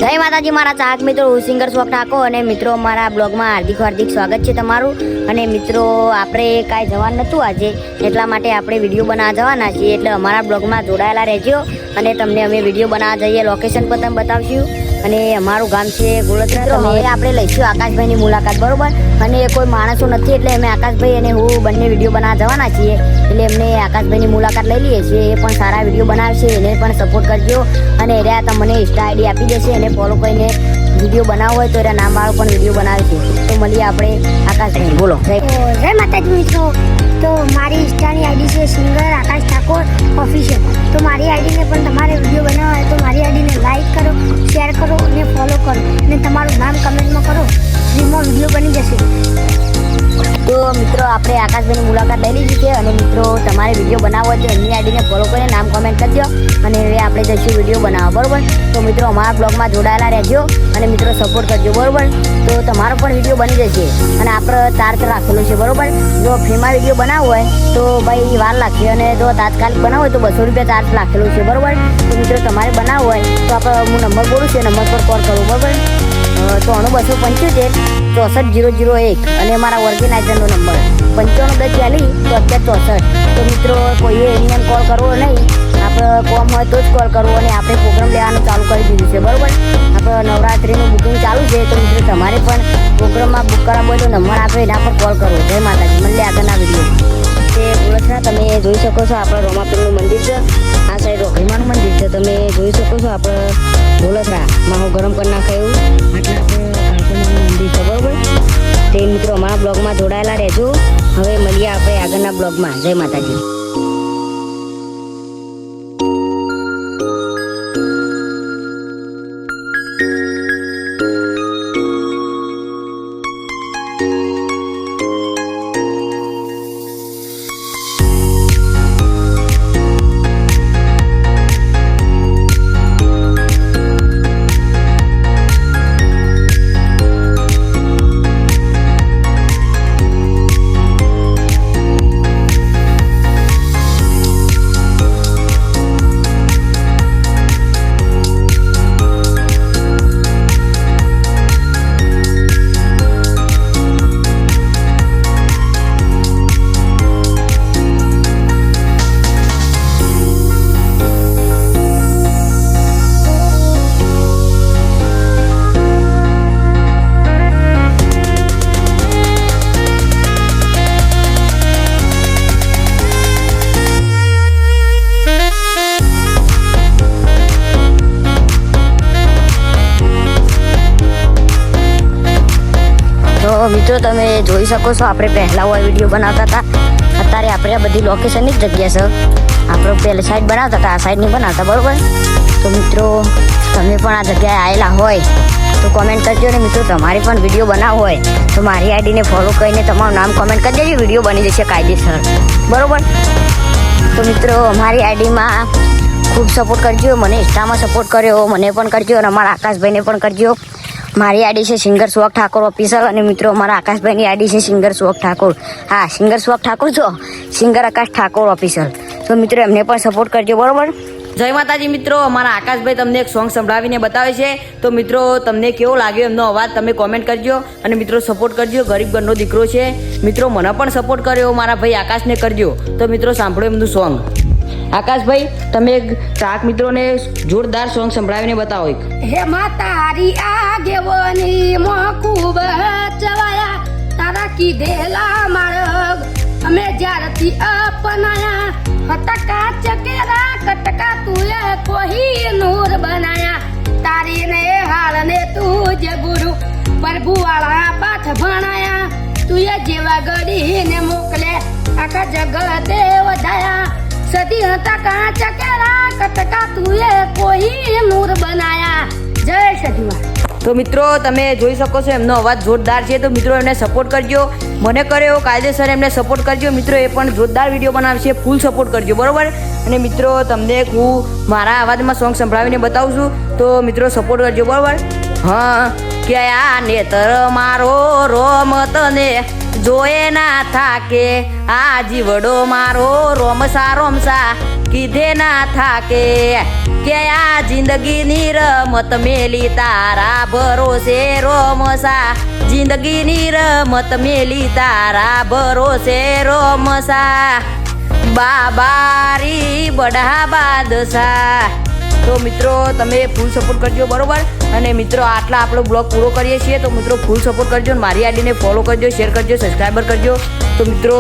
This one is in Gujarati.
જય માતાજી મારા ચાહક મિત્રો, સિંગર શોખ ઠાકોર અને મિત્રો મારા બ્લોગમાં હાર્દિક સ્વાગત છે તમારું। અને મિત્રો આપણે કાંઈ જવાનું નહોતું આજે, એટલા માટે આપણે વિડીયો બનાવવા જવાના છીએ, એટલે અમારા બ્લોગમાં જોડાયેલા રહેજો અને તમને અમે વિડીયો બનાવવા જઈએ લોકેશન પર તમે બતાવશું। અને અમારું ગામ છે ગોળતરા। હવે આપણે લઈશું આકાશભાઈની મુલાકાત, બરોબર। અને કોઈ માણસો નથી એટલે અમે આકાશભાઈ અને હું બંને વિડીયો બનાવવા જવાના છીએ, એટલે એમને આકાશભાઈની મુલાકાત લઈ લઈએ છીએ। એ પણ સારા વિડીયો બનાવશે, એને પણ સપોર્ટ કરજો। અને એરા તમને ઇન્સ્ટા આઈડી આપી દેશે, એને ફોલો કરીને વિડીયો બનાવવો હોય તો એના નામ વાળો પણ વિડીયો બનાવે છે। તો મળીએ આપણે આકાશભાઈ, બોલો। જય માતાજી મિત્રો। તો મારી ઇન્સ્ટાની આઈડી છે સિંગર આકાશ ઠાકોર ઓફિશિયલ। તો મારી આઈડીને પણ તમારે વિડીયો બનાવવા હોય તો મારી આઈડીને લાઈક કરો, શેર કરો અને ફોલો કરો અને તમારું નામ કમેન્ટમાં કરો, ફ્રીમાં વિડીયો બની જશે। તો મિત્રો આપણે આકાશભાઈની મુલાકાત લઈ લીધી છે અને મિત્રો તમારે વિડીયો બનાવવો હોય તો એમની આઈડીને ફોલો કરીને નામ કમેન્ટ કરજો અને હવે આપણે જઈશું વિડીયો બનાવવા, બરોબર। તો મિત્રો અમારા બ્લોગમાં જોડાયેલા રહેજો અને મિત્રો સપોર્ટ કરજો, બરોબર। તો તમારો પણ વિડીયો બની જશે અને આપણે ચાર્જ રાખેલું છે, બરોબર। જો ફ્રીમાં વિડીયો બનાવવો હોય તો ભાઈ વાર લાગશે અને જો તાત્કાલિક બનાવવો હોય તો 200 રૂપિયા ચાર્જ રાખેલું છે, બરોબર। તો મિત્રો તમારે બનાવવો હોય તો આપણે હું નંબર બોલું છું, નંબર પર કોલ કરું, બરોબર। 9275 64001 અને મારા ઓર્ગેનાઇઝરનો નંબર 9510 7064। તો મિત્રો કોઈએ એમને કોલ કરવો નહીં, આપણે કોમ હોય તો જ કોલ કરવો અને આપણે પ્રોગ્રામ લેવાનું ચાલુ કરી દીધું છે, બરોબર। આપણે નવરાત્રિનું બુકિંગ ચાલુ છે, તો મિત્રો તમારે પણ પ્રોગ્રામમાં બુક કરાવવો હોય તો નંબર આપણે એના પર કોલ કરવો। જય માતાજી, મળીએ આગળના વિડીયો। તે ગોળતરા તમે જોઈ શકો છો, આપણે રોમાપીરનું મંદિર છે, આ સાઈડ રોકડીમાનું મંદિર છે, તમે જોઈ શકો છો। આપણે ગોળતરામાં હું ગરમ કરી નાખે એવું આટલા આપણે કાળકોમાનું મંદિર છે, બરોબર। તે મિત્રો અમારા બ્લોગમાં જોડાયેલા રહેજો। હવે મળીએ આપણે આગળના બ્લોગમાં। જય માતાજી। તો મિત્રો તમે જોઈ શકો છો, આપણે પહેલાં હોય વિડીયો બનાવતા હતા, અત્યારે આપણે આ બધી લોકેશનની જ જગ્યા છે। આપણે પહેલી સાઈડ બનાવતા હતા, આ સાઈડ નહીં બનાવતા, બરાબર। તો મિત્રો તમે પણ આ જગ્યાએ આવેલા હોય તો કોમેન્ટ કરજો ને મિત્રો તમારે પણ વિડીયો બનાવવો હોય તો મારી આઈડીને ફોલો કરીને તમારું નામ કોમેન્ટ કરી દેજો, વિડીયો બની જશે કાયદેસર, બરાબર। તો મિત્રો અમારી આઈડીમાં ખૂબ સપોર્ટ કરજો, મને ઇન્સ્ટામાં સપોર્ટ કર્યો, મને પણ કરજો અને અમારા આકાશભાઈને પણ કરજો। મારી આઈડી છે સિંગર શોખ ઠાકોર ઓફિશિયલ અને મિત્રો અમારા આકાશભાઈની આઈડી છે સિંગર શોખ ઠાકોર। હા, સિંગર શોખ ઠાકોર છો, સિંગર આકાશ ઠાકોર ઓફિશિયલ। તો મિત્રો એમને પણ સપોર્ટ કરજો, બરોબર। જય માતાજી મિત્રો, અમારા આકાશભાઈ તમને એક સોંગ સંભળાવીને બતાવે છે, તો મિત્રો તમને કેવો લાગ્યો એમનો અવાજ તમે કોમેન્ટ કરજો અને મિત્રો સપોર્ટ કરજો। ગરીબ ઘરનો દીકરો છે મિત્રો, મને પણ સપોર્ટ કર્યો, મારા ભાઈ આકાશને કરજો। તો મિત્રો સાંભળો એમનું સોંગ। આકાશભાઈ તમે ચાહક મિત્રોને જોરદાર સોંગ સંભળાવીને બતાવો એક। હે માતારી આગેવાની માં ખૂબ ચવાયા, તારા કીધેલા માર્ગ અમે જ્યારથી અપનાયા, ફટકા ચકેરા કટકા તુએ કોઈ નૂર બનાયા, તારી ને હાલ ને તું જે ગુરુ પ્રભુ વાળા પાઠ ભણાયા, તુએ જેવા ગડીને મોકલે આખા જગતે વધાયા, સદી હતા કાચ કેરા કટકા તુએ કોઈ નૂર બનાયા। જય સદીમાં। તો મિત્રો તમે જોઈ શકો છો એમનો અવાજ જોરદાર છે, તો મિત્રો એમને સપોર્ટ કરજો, મને કર્યો કાયદેસર એમને સપોર્ટ કરજો। મિત્રો એ પણ જોરદાર વિડીયો બનાવશે, ફૂલ સપોર્ટ કરજો, બરોબર। અને મિત્રો તમને હું મારા અવાજમાં સોંગ સંભળાવીને બતાવું છું, તો મિત્રો સપોર્ટ કરજો, બરોબર। હા કે આ નેત્ર મારો રોમ તને જોયે ના થાકે, આ જીવડો મારો રોમસા રોમસા કીધે ના થાકે, કે આ જિંદગીની રમત મેલી તારા ભરોસે રોમસા, જિંદગીની રમત મેલી તારા ભરોસે રોમસા, બાબારી બડા બાદશાહ. તો મિત્રો તમે ફૂલ સપોર્ટ કરજો બરોબર. અને મિત્રો આટલા આપણો બ્લોગ પૂરો કરીએ છીએ. તો મિત્રો ફૂલ સપોર્ટ કરજો, મારી આઈડીને ફોલો કરજો, શેર કરજો, સબસ્ક્રાઈબર કરજો. તો મિત્રો